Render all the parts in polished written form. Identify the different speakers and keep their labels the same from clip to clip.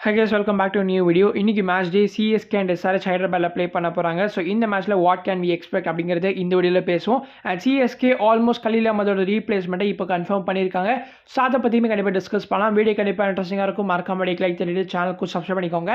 Speaker 1: Hi guys, welcome back to a new video. இன்னைக்கு match day CSK and SRH ஹைதராபாத்ல play பண்ண போறாங்க. So இந்த மேட்ச்ல வாட் கேன் வி எக்ஸ்பெக்ட் அப்படிங்கிறத இந்த வீடியோல பேசுவோம். அண்ட் CSK ஆல்மோஸ்ட் கலீல் அஹமதோட ரீப்ளேஸ்மெண்ட்டை இப்போ கன்ஃபார்ம் பண்ணியிருக்காங்க. ஸோ அதை பற்றியுமே கண்டிப்பாக டிஸ்கஸ் பண்ணலாம். வீடியோ கண்டிப்பாக இன்ட்ரெஸ்டிங்காக இருக்கும். மறக்காம லைக் பண்ணிட்டு சேனலுக்கு சப்ஸ்கிரைப் பண்ணிக்கோங்க.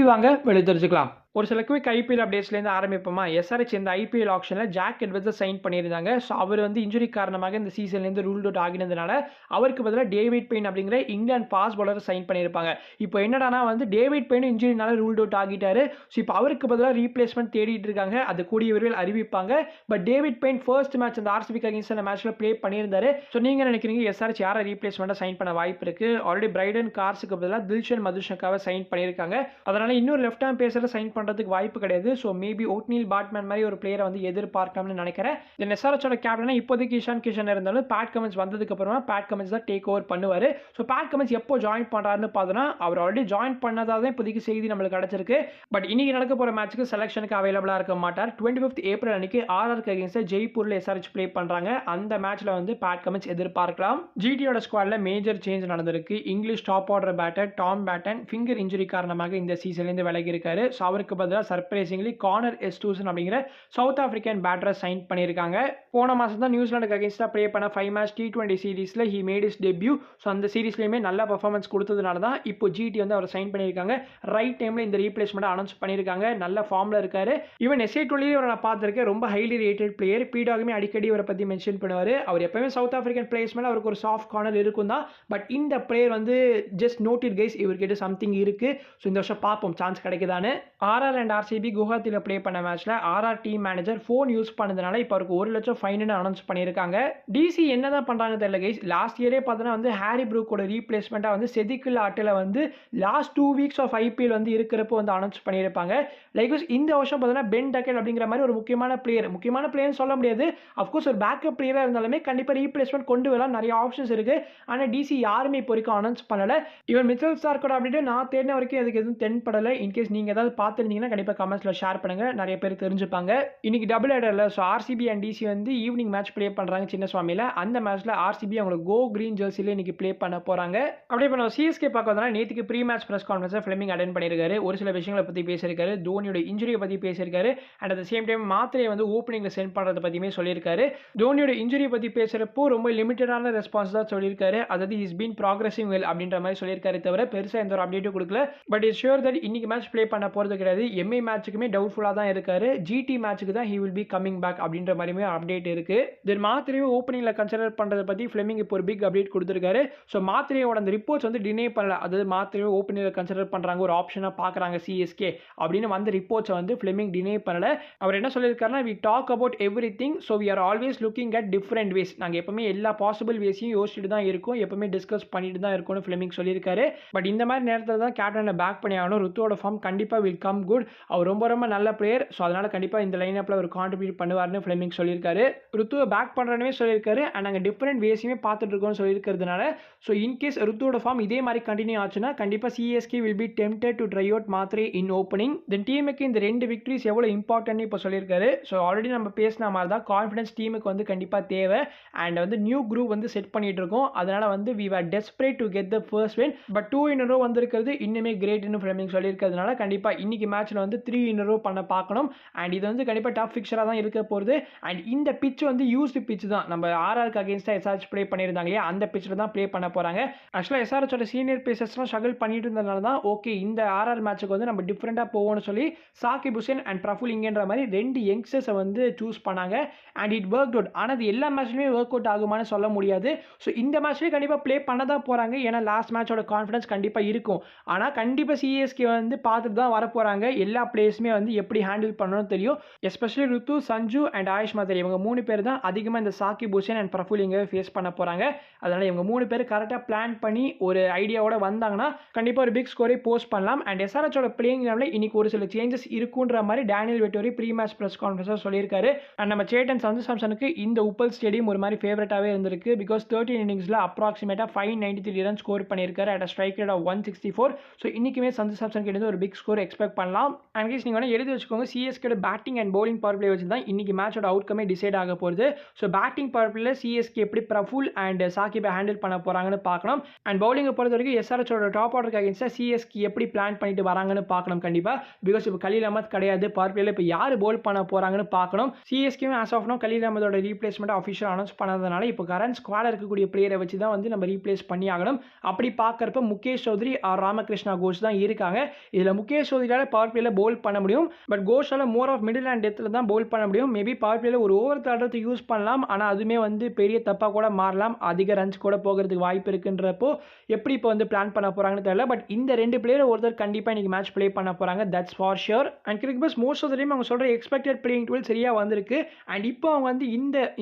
Speaker 1: இவாங்க வெளியே தெரிஞ்சுக்கலாம். ஒரு சில குவிக் ஐபிஎல் அப்டேட்ஸ்லேருந்து ஆரம்பிப்போமா. SRH இந்த ஐபிஎல் ஆப்ஷனில் ஜாக் எட்வர்ட்ஸை சைன் பண்ணியிருந்தாங்க. ஸோ அவர் வந்து இன்ஜுரி காரணமாக இந்த சீசன்லேருந்து ரூல்ட் அவுட் ஆகினதுனால அவருக்கு பதிலாக டேவிட் பெயின் அப்படிங்கிற இங்கிலாந்து ஃபாஸ்ட் பவுலர் சைன் பண்ணியிருப்பாங்க. இப்போ என்னடானா வந்து டேவிட் பெயின் இன்ஜுரினால ரூல்ட் அவுட் ஆகிட்டாரு. ஸோ இப்போ அவருக்கு பதிலாக ரீப்ளேஸ்மெண்ட் தேடிட்டு இருக்காங்க. அது கூடிய விரைவில் அறிவிப்பாங்க. But David Payne first match அந்த ஆர்சிபிக்கு அகேன்ஸ்ட் அந்த மேட்ச்சில் ப்ளே பண்ணியிருந்தாரு. ஸோ நீங்கள் நினைக்கிறீங்க SRH யாரை ரீப்ளேஸ்மெண்ட்டாக சைன் பண்ண வாய்ப்பு இருக்குது? ஆல்ரெடி பிரைடன் கார்ஸுக்கு பதிலாக தில்ஷன் மதுஷக்காவை சைன் பண்ணியிருக்காங்க. அதனால் இன்னொரு லெஃப்ட் ஹேண்ட் பேசரை சைன் பண்ணுறதுக்கு வாய்ப்பு கிடையாது. ஸோ மேபி ஓட்னில் பாட்மேன் மாதிரி ஒரு பிளேயரை வந்து எதிர்பார்க்கலாம்னு நினைக்கிறேன். தென் SRHோட கேப்டனா இப்போதைக்கு இஷான் கிஷன் இருந்தாலும் பேட் கமின்ஸ் வந்ததுக்கு அப்புறமா பேட் கமின்ஸ் தான் டேக் ஓவர் பண்ணுவார். ஸோ பேட் கமின்ஸ் எப்போ ஜாயின் பண்ணுறாருன்னு பார்த்தோன்னா அவர் ஆல்ரெடி ஜாயின் பண்ணதாக தான் இப்போதைக்கு செய்தி நம்மளுக்கு கிடச்சிருக்கு. பட் இன்னைக்கு நடக்க போகிற மேட்ச்சுக்கு செலெக்ஷனுக்கு அவைலபிளாக இருக்க மாட்டார். 25th ஏப்ரல் அன்னைக்கு ஆர்ஆருக்கு அகேன்ஸ்ட் ஜெய்ப்பூரில் SRH ப்ளே பண்ணுறாங்க. அந்த மேட்ச்சில் வந்து பேட் கமின்ஸ் எதிர்பார்க்கலாம். ஜிடியோட ஸ்குவாடில் மேஜர் சேஞ்ச் நடந்திருக்கு. English top order batter Tom Banton finger injury காரணமாக இந்த சீசன்லேருந்து விலகி இருக்காரு. ஸோ அவருக்கு பதிலாக சர்ப்ரைசிங்லி கார்னர் எஸ்டூசன் அப்படிங்கிற சவுத் ஆப்பிரிக்கன் பேட்டரை சைன் பண்ணியிருக்காங்க. போன மாதம் தான் நியூசிலாந்துக்கு அகேன்ஸ்டாக ப்ளே பண்ண 5 மேட்ச் T20 சீரீஸில் he made is debut. So அந்த சீரீஸ்லையுமே நல்ல பர்ஃபார்மன்ஸ் கொடுத்ததுனால தான் இப்போ ஜிடி வந்து அவர் சைன் பண்ணியிருக்காங்க. ரைட் டைமில் இந்த ரீப்ளேஸ்மெண்ட்டை அனௌன்ஸ் பண்ணியிருக்காங்க. நல்ல ஃபார்மில் இருக்காரு. ஈவன் SA20 இவரை நான் பார்த்துருக்கேன். ரொம்ப ஹைலி ரேட்டட் பிளேயர். பீடாகுமே அடிக்கடி இவரை பற்றி மென்ஷன் பண்ணுவார். அவர் எப்பவுமே சவுத் ஆப்பிரிக்கன் பிளேயர்ஸ் மேலே அவருக்கு ஒரு சாஃப்ட் கார்னர் இருக்கும் தான். பட் இந்த பிளேயர் வந்து ஜஸ்ட் நோட்டட் கைஸ் இவர்கிட்ட சம்திங் இருக்குது. ஸோ இந்த வருஷம் பார்ப்போம் சான்ஸ் கிடைக்குதான்னு. ஆர்ஆர் அண்ட் ஆர்சிபி குவஹாத்தியில் ப்ளே பண்ண மேட்ச்சில் RR team manager phone use பண்ணதுனால இப்போ அவருக்கு 1 லட்சம் ஃபைன்னு அனௌன்ஸ் பண்ணியிருக்காங்க. டிசி என்ன தான் பண்ணுறாங்க தெரியல கைஸ். லாஸ்ட் இயரே பார்த்தோன்னா வந்து ஹாரி ப்ரூக்கோட ரீப்ளேஸ்மெண்ட்டாக வந்து செதிக்கில் ஆட்டில் வந்து லாஸ்ட் 2 வீக்ஸ் ஆஃப் ஐபிஎல் வந்து இருக்கிறப்போ வந்து அனௌன்ஸ் பண்ணியிருப்பாங்க. லைக் இந்த வருஷம் பார்த்தோன்னா பென் டக்கெட் அப்படிங்கிற மாதிரி ஒரு முக்கியமான பிளேயர்னு சொல்ல முடியாது. அஃப்கோர்ஸ் ஒரு பேக்கப் பிளேயராக இருந்தாலுமே கண்டிப்பாக ரீப்ளேஸ்மெண்ட் கொண்டு வரலாம். நிறைய ஆப்ஷன்ஸ் இருக்குது. ஆனால் டிசி யாருமே இப்போ வரைக்கும் அனௌன்ஸ் பண்ணலை. இவன் மிச்சல் ஸ்டார்க்கோட அப்படின்ட்டு நான் தேடின வரைக்கும் அதுக்கு எதுவும் தென்படலை. இன்கேஸ் நீங்கள் ஏதாவது பார்த்துருந்தீங்கன்னா கண்டிப்பாக கமெண்ட்ஸில் ஷேர் பண்ணுங்கள். நிறைய பேர் தெரிஞ்சுப்பாங்க. இன்னைக்கு டபுள் ஹெடரில் ஸோ ஆர்சிபி அண்ட் டிசி வந்து ஈவினிங் மேட்ச் ப்ளே பண்ணுறாங்க சின்னசுவாமியில். அந்த மேட்ச்சில் ஆர்சிபி அவங்களுக்கு கோ கிரீன் ஜெர்சியில் இன்னைக்கு ப்ளே பண்ண போகிறாங்க. அப்படியே இப்போ நம்ம சிஎஸ்கே பார்க்க வந்தோம்னா நேற்றுக்கு ப்ரீ மேட்ச் ப்ரெஸ் கான்ஃபரன்ஸை ஃபிளமிங் அட்டென்ட் பண்ணியிருக்காரு. ஒரு சில விஷயங்களை பற்றி பேசியிருக்காரு. தோனியோட இன்ஜுரியை பற்றி பேசியிருக்காரு. அண்ட் அட் சேம் டைம் மாத்திரையை வந்து ஓப்பனிங்கில் சென்ட் பண்ணுறதை பற்றியுமே சொல்லியிருக்காரு. தோனியோட இன்ஜுரியை பற்றி பேசுகிறப்போ ரொம்ப லிமிட்டடான ரெஸ்பான்ஸ் தான் சொல்லியிருக்காரு. அதாவது இஸ் பீன் ப்ராக்ரஸிங் வெல் அப்படின்ற மாதிரி சொல்லியிருக்காரு. தவிர பெருசாக எந்த ஒரு அப்டேட்டும் கொடுக்கல. பட் இஸ் ஷுர் தட் இன்னைக்கு மேட்ச் ப்ளே பண்ண போகிறது கிடையாது. எம்ஐ மேட்ச்சுக்குமே டவுட்ஃபுல்லாக தான் இருக்காரு. ஜிடி மேட்ச்சுக்கு தான் he will be coming back அப்படின்ற மாதிரியுமே அப்டேட் இருக்கு. தென் மாத்திரையை ஓப்பனிங்கில் கன்சிடர் பண்ணுறதை பற்றி ஃபிளமிங் இப்போ ஒரு பிக் அப்டேட் கொடுத்துருக்காரு. ஸோ மாத்திரையோட அந்த ரிப்போர்ட்ஸ் வந்து டினே பண்ணல. அதாவது மாத்திரையை ஓப்பனிங்கில் கன்சிடர் பண்ணுறாங்க, ஒரு ஆப்ஷனாக பார்க்குறாங்க சிஎஸ்கே அப்படின்னு வந்து ரிப்போர்ட்ஸை வந்து ஃபிளமிங் டினே பண்ணல. அவர் என்ன சொல்லியிருக்காருன்னா we talk about everything. So we are always looking at different ways. நாங்கள் எப்பவுமே எல்லா பாசிபிள் வேஸையும் யோசிச்சுட்டு தான் இருக்கோம். எப்பவுமே டிஸ்கஸ் பண்ணிட்டு தான் இருக்கோம்னு ஃபிளமிங் சொல்லியிருக்காரு. பட் இந்த மாதிரி நேரத்தில் தான் கேப்டனை பேக் பண்ணி ஆகணும். ருத்துவோட ஃபார்ம் கண்டிப்பாக வில் கம் குட். அவர் ரொம்ப ரொம்ப நல்ல பிளேயர். ஸோ அதனால் கண்டிப்பாக இந்த லைனப்பில் அவர் கான்ட்ரிபியூட் பண்ணுவார்னு ஃபிளமிங் சொல்லியிருக்காரு. ருத்துவை பேக் பண்ணுறனே சொல்லியிருக்காரு. அண்ட் நாங்கள் டிஃப்ரெண்ட் வேஸையுமே பார்த்துட்டு இருக்கோம்னு சொல்லியிருக்கிறதுனால ஸோ இன்கேஸ் ருத்துவோட ஃபார்ம் இதே மாதிரி கண்டினியூ ஆச்சுன்னா கண்டிப்பாக CSK will be tempted to try out மாத்திரை இன் ஓப்பனிங். தென் டீமுக்கு இந்த 2 விக்டரிஸ் எவ்வளோ இம்பார்ட்டன்ட்னு இப்போ சொல்லியிருக்காரு. ஸோ ஆல்ரெடி நம்ம பேசின மாதிரி தான் கான்ஃபிடன்ஸ் டீமுக்கு வந்து கண்டிப்பாக தேவை. அண்ட் வந்து நியூ குரூப் வந்து செட் பண்ணிட்டு இருக்கோம். அதனால் வந்து we are desperate to get the first win. But 2 in a row வந்திருக்கிறது இன்னுமே கிரேட்னு ஃபிளமிங் சொல்லியிருக்கிறதுனால கண்டிப்பாக இன்னைக்கு மேட்ச்சில் வந்து 3 in a row பண்ண பார்க்கணும். அண்ட் இது வந்து கண்டிப்பாக டாப் ஃபிக்சராக தான் இருக்க போகிறது. அண்ட் இந்த பிச் வந்து யூஸ்டு பிச் தான். நம்ம ஆர்ஆருக்கு அகேன்ஸ்டாக SRH ப்ளே பண்ணியிருந்தாங்க இல்லையா, அந்த பிச்சில் தான் ப்ளே பண்ண போகிறாங்க. ஆக்சுவலாக SRHோட சீனியர் பேசர்ஸ்லாம் ஸ்ட்ரகிள் பண்ணிட்டு இருந்ததுனால தான் ஓகே இந்த ஆர்ஆர் மேட்ச்சுக்கு வந்து நம்ம டிஃப்ரெண்ட்டாக போவோம்னு சொல்லி சாகிப் ஹுசேன் அண்ட் பிரஃபுல் இங்கன்ற மாதிரி 2 யங்ஸ்டர்ஸை வந்து சூஸ் பண்ணாங்க. And it work out. ஆனால் அது எல்லா மேட்ச்லையுமே ஒர்க் அவுட் ஆகுமான்னு சொல்ல முடியாது. ஸோ இந்த மேட்ச்லேயே கண்டிப்பாக ப்ளே பண்ண தான் போகிறாங்க. ஏன்னா லாஸ்ட் மேட்சோட கான்ஃபிடன்ஸ் கண்டிப்பாக இருக்கும். ஆனால் கண்டிப்பாக சிஎஸ்கே வந்து பார்த்துட்டு தான் வர போகிறாங்க. எல்லா பிளேயர்ஸுமே வந்து எப்படி ஹேண்டில் பண்ணணும்னு தெரியும். எஸ்பெஷலி ருத்து, சஞ்சு அண்ட் ஆயுஷ் மாத்திரை இவங்க 3 பேர் தான் அதிகமாக இந்த சாகிப் ஹுசேன் அண்ட் பிரஃபுல் இங்கே ஃபேஸ் பண்ண போகிறாங்க. அதனால் இவங்க 3 பேர் கரெக்டாக பிளான் பண்ணி ஒரு ஐடியாவோட வந்தாங்கன்னா கண்டிப்பாக ஒரு பிக் ஸ்கோரை போஸ்ட் பண்ணலாம். அண்ட் SRHோட பிளேயிங் லெவலில் இன்னைக்கு ஒரு சில சேஞ்சஸ் இருக்குன்ற மாதிரி Daniel Vettori pre match press கான்ஃபரன்ஸாக சொல்லியிருக்காரு. அண்ட் நம்ம சேட்டன் சஞ்சு சாம்சனுக்கு இந்த உப்பல் ஸ்டேடியம் ஒரு மாதிரி ஃபேவரட்டாகவே இருந்திருக்கு. பிகாஸ் 13 இன்னிங்ஸில் அப்ராக்சிமேட்டாக 593 ரன் ஸ்கோர் பண்ணியிருக்காரு at strike rate of 164. So இன்றைக்குமே சஞ்சு சாம்சன் கிட்ட ஒரு பிக் ஸ்கோர் எக்ஸ்பெக்ட் பண்ணலாம். பண்ணலாம். அண்ட் கைஸ் நீங்க வேணா எழுதி வச்சுக்கோங்க. சிஎஸ்கேட batting and bowling power play வச்சு தான் இன்னைக்கு மேட்சோட அவுட்கமே டிசைட் ஆக போகுது. ஸோ பேட்டிங் பவர் பிளேல சிஎஸ்கே எப்படி பிரஃபுல் அண்ட் சாகிபை ஹேண்டில் பண்ண போறாங்கன்னு பார்க்கணும். அண்ட் பவுலிங்கை பொறுத்த வரைக்கும் எஸ்ஆர்எச்சோட டாப் ஆர்டருக்கு அகேன்ஸ்டா சிஎஸ்கே எப்படி பிளான் பண்ணிட்டு வராங்கன்னு பார்க்கணும் கண்டிப்பா. பிகாஸ் இப்போ கலீல் அஹமத் கிடையாது பவர் பிளேல. இப்போ யார் பவுல் பண்ண போறாங்கன்னு பார்க்கணும். CSK as of no Khaleel அஹமதோட ரீப்ளேஸ்மெண்ட் அஃபிஷியல் அனௌன்ஸ் பண்ணாதனால இப்போ கரண்ட் ஸ்குவாட் இருக்கக்கூடிய பிளேயரை வச்சு தான் வந்து நம்ம ரீப்ளேஸ் பண்ணி ஆகணும். அப்படி பார்க்கறப்ப முகேஷ் சௌத்ரி ஆர் ராமகிருஷ்ணா கோஷ் தான் இருக்காங்க. இதில் முகேஷ் சௌத்ரியால பவர் பிளேல பவுல் பண்ண முடியும். பட் கோஷால மோர் ஆஃப் மிடில் அண்ட் டெத்தில் தான் பவுல் பண்ண முடியும். மேபி பவர் பிளேல ஒரு ஓவர் தள்ளுறது யூஸ் பண்ணலாம். ஆனால் அதுவுமே வந்து பெரிய தப்பாக கூட மாறலாம். அதிக ரன்ஸ் கூட போகிறதுக்கு வாய்ப்பு இருக்குன்றப்போ எப்படி இப்போ வந்து பிளான் பண்ண போறாங்கன்னு தெரியல. பட் இந்த 2 பிளேயர் ஒருத்தர் கண்டிப்பாக இன்னைக்கு மேட்ச் பிளே பண்ண போறாங்க. That's for sure. And cricket buzz most of the time அவங்க சொல்ற எக்ஸ்பெக்டட் பிளேயிங் டுவெல் சரியா வந்திருக்கு. அண்ட் இப்போ அவங்க வந்து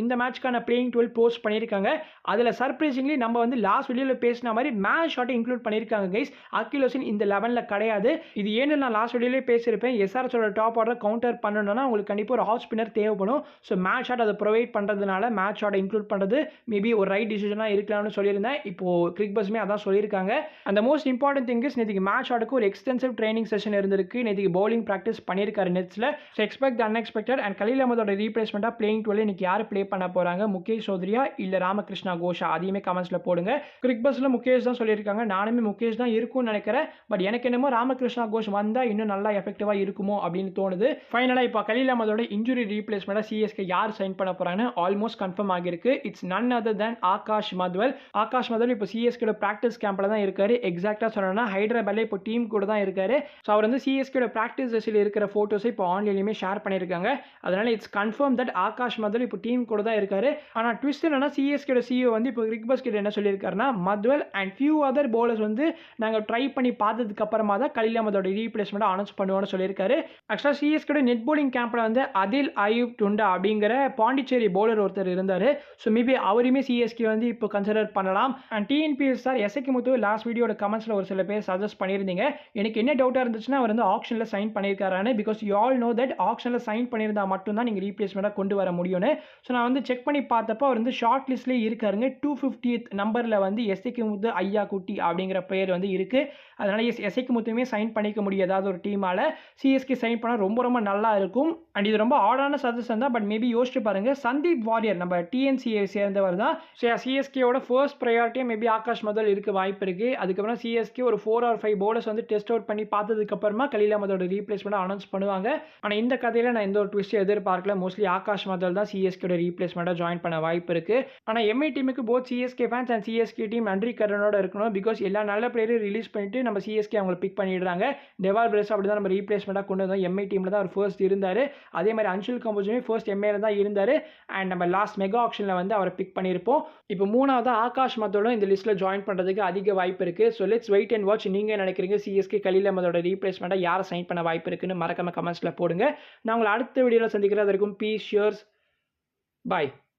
Speaker 1: இந்த மேட்ச்க்கான பிளேயிங் டுவெல் போஸ்ட் பண்ணியிருக்காங்க. அதில் சர்ப்ரைசிங்லி நம்ம வந்து லாஸ்ட் வீடியோவில் பேசின மாதிரி மேட்ச் ஷாட்டை இன்க்ளூட் பண்ணியிருக்காங்க கைஸ். அகில் ஹுசைன் இந்த 11ல் கிடையாது. இது ஏன்னு நான் லாஸ்ட் வீடியோலேயே பேசியிருப்பேன். எஸ்ஆர்எச்சோட டாப் ஆர்டர் கவுண்டர் பண்ணணும்னா உங்களுக்கு கண்டிப்பாக ஒரு ஆஃப் ஸ்பின்னர் தேவைப்படும். ஸோ மேட்ச் ஷாட் அதை ப்ரொவைட் பண்ணுறதுனால மேட்ச் ஷாட்டை இன்க்ளூட் பண்ணுறது மேபி ஒரு ரைட் டிசிஷனாக இருக்கலாம்னு சொல்லியிருந்தேன். இப்போ கிரிக் பஸ்மே அதான் சொல்லியிருக்காங்க. அந்த மோஸ்ட் இம்பார்ட்டன்ட் திங் இஸ் நேற்றுக்கு மேட்ச் ஷாட்டுக்கு ஒரு எக்ஸ்டென்சிவ் ட்ரைனிங் செஷன் இருந்திருக்கு. நேற்றுக்கு பவுலிங் ப்ராக்டிஸ் பண்ணியிருக்காரு நெட்ஸில். So expect the unexpected. And Khaleel அஹமதோட ரீப்ளேஸ்மெண்ட்டாக பிளேயிங் டுவெல் இன்னைக்கு யார் பிளே பண்ண போகிறாங்க? முகேஷ் சௌத்ரியா இல்லை ராமகிருஷ்ணா கோஷா? அதையுமே கமெண்ட்ஸில் போடுங்க. கிரிக் பஸ்ஸில் முகேஷ் தான் சொல்லியிருக்காங்க. நானுமே முகேஷ் தான் இருக்கும்னு நினைக்கிறேன். பட் எனக்கு என்னமோ ராமகிருஷ்ணா கோஷ் வந்தால் இன்னும் நல்லா எஃபெக்டிவாக இருக்குமோ அப்படின்னு தோணுது. ஃபைனலாக இப்போ கலீல் அஹமதோட இன்ஜுரி ரீப்ளேஸ்மெண்ட்டாக சிஎஸ்கே யார் சைன் பண்ண போகிறாங்கன்னு ஆல்மோஸ்ட் கன்ஃபார்ம் ஆகிருக்கு. It's none other than Akash Madhwal. Akash Madhwal இப்போ சிஎஸ்கேட ப்ராக்டிஸ் கேம்பில் தான் இருக்காரு. எக்ஸாக்டாக சொல்லணும்னா ஹைதராபாத்ல இப்போ டீம் கூட தான் இருக்காரு. ஸோ அவர் வந்து சிஎஸ்கேட ப்ராக்டிஸ் செஷனில் இருக்கிற ஃபோட்டோஸை இப்போ ஆன்லைன்லையுமே ஷேர் பண்ணியிருக்காங்க. அதனால it's confirm that Akash Madhwal இப்போ டீம் கூட தான் இருக்காரு. ஆனால் ட்விஸ்ட் என்னன்னா சிஎஸ்கேட சிஇஓ வந்து இப்போ கிரிக் பஸ் கிட்ட என்ன சொல்லியிருக்காருன்னா மத்வல் அண்ட் ஃபியூ அதர் பவுலர்ஸ் வந்து நாங்கள் ட்ரை பண்ணி பார்த்ததுக்கு அப்புறமா தான் கலீல் அஹமதோட ரீப்ளேஸ்மெண்ட் அனௌன்ஸ் பண்ணுவோம்னு சொல்லியிருக்காரு. ஆக்சுவலாக சிஎஸ்கேட நெட் பவுலிங் கேம்பில் வந்து அதில் அயூப் டுண்டா அப்படிங்கிற பாண்டிச்சேரி பவுலர் ஒருத்தர் இருந்தார். ஸோ மேபி அவரையுமே சிஎஸ்கே வந்து இப்போ கன்சிடர் பண்ணலாம். அண்ட் டிஎன்பிஎல் சார் எஸ்ஐக்கு முத்து லாஸ்ட் வீடியோட கமெண்ட்ஸில் ஒரு சில பேர் சஜஸ்ட் பண்ணியிருந்தீங்க. எனக்கு என்ன டவுட்டாக இருந்துச்சுன்னா அவர் வந்து ஆப்ஷனில் சைன் பண்ணியிருக்காரான்னு. Because you all know that ஆப்ஷனில் சைன் பண்ணியிருந்தா மட்டும்தான் நீங்கள் ரீப்ளேஸ்மெண்ட்டாக கொண்டு வர முடியும்னு. ஸோ நான் வந்து செக் பண்ணி பார்த்தப்போ அவர் வந்து ஷார்ட் லிஸ்ட்லேயே இருக்காருங்க. 250th நம்பரில் வந்து எஸ்ஐக்கு முத்து ஐயா குட்டி அப்படிங்கிற பெயர் வந்து இருக்குது. அதனால் எஸ்ஐக்கு முத்துமே சைன் பண்ணிக்க முடியும் ஏதாவது ஒரு டீமால். சிஎஸ்கே சைன் பண்ணால் ரொம்ப ரொம்ப நல்லா இருக்கும். அண்ட் இது ரொம்ப ஆடான சஜஷன் தான். பட் மேபி யோசிச்சு பாருங்க. சந்தீப் வாரியர் நம்ம டிஎன்சியை சேர்ந்தவர் தான். ஸோ சிஎஸ்கேவோட ஃபர்ஸ்ட் ப்ரையாரிட்டியாக மேபி ஆகாஷ் மத்வல் இருக்க வாய்ப்பு இருக்குது. அதுக்கப்புறம் சிஎஸ்கே ஒரு 4 or 5 பவுலர்ஸ் வந்து டெஸ்ட் அவுட் பண்ணி பார்த்ததுக்கப்புறமா கலீல் அஹமதோட ரீப்ளேஸ்மெண்ட் அனௌன்ஸ் பண்ணுவாங்க. ஆனால் இந்த கதையில் நான் எந்த ஒரு ட்விஸ்ட்டும் எதிர்பார்க்கல. மோஸ்ட்லி ஆகாஷ் மத்வல் தான் சிஎஸ்கேட ரீப்ளேஸ்மெண்ட்டாக ஜாயின் பண்ண வாய்ப்பு இருக்குது. ஆனால் எம்ஐ டீமுக்கு both CSK fans and CSK team நன்றி கடனோட இருக்கணும். பிகாஸ் எல்லா நல்ல பிளேயரையும் ரிலீஸ் பண்ணிட்டு நம்ம சிஎஸ்கே அவங்களை பிக் பண்ணிடுறாங்க. டெவால் பிரேஸ் அப்படி தான் நம்ம ரீப்ளேஸ்மெண்ட்டாக கொண்டு வந்தோம். எம்ஐ டீமில் தான் அவர் ஃபர்ஸ்ட் இருந்தார். அதே மாதிரி அன்ஷுல் கம்போஜுமே ஃபர்ஸ்ட் எம்ஐல தான் இருந்தார். அண்ட் நம்ம லாஸ்ட் மெகா ஆக்ஷனில் வந்து அவரை பிக் பண்ணியிருப்போம். இப்போ 3வது ஆகாஷ் மத்வலோட இந்த லிஸ்ட்டில் ஜாயின் பண்ணுறதுக்கு அதிக வாய்ப்பு இருக்குது. So let's wait and watch. நீங்கள் நினைக்கிறீங்க சிஎஸ்கே கலீல் அஹமதோட ரீப்ளேஸ்மெண்ட்டாக யாரை சைன் பண்ண வாய்ப்பு இருக்குன்னு மறக்காம கமெண்ட்ஸில் போடுங்க. நான் உங்களை அடுத்த வீடியோவில் சந்திக்கிறேன். அது வரைக்கும் பீஸ், ஷியர்ஸ், பாய்.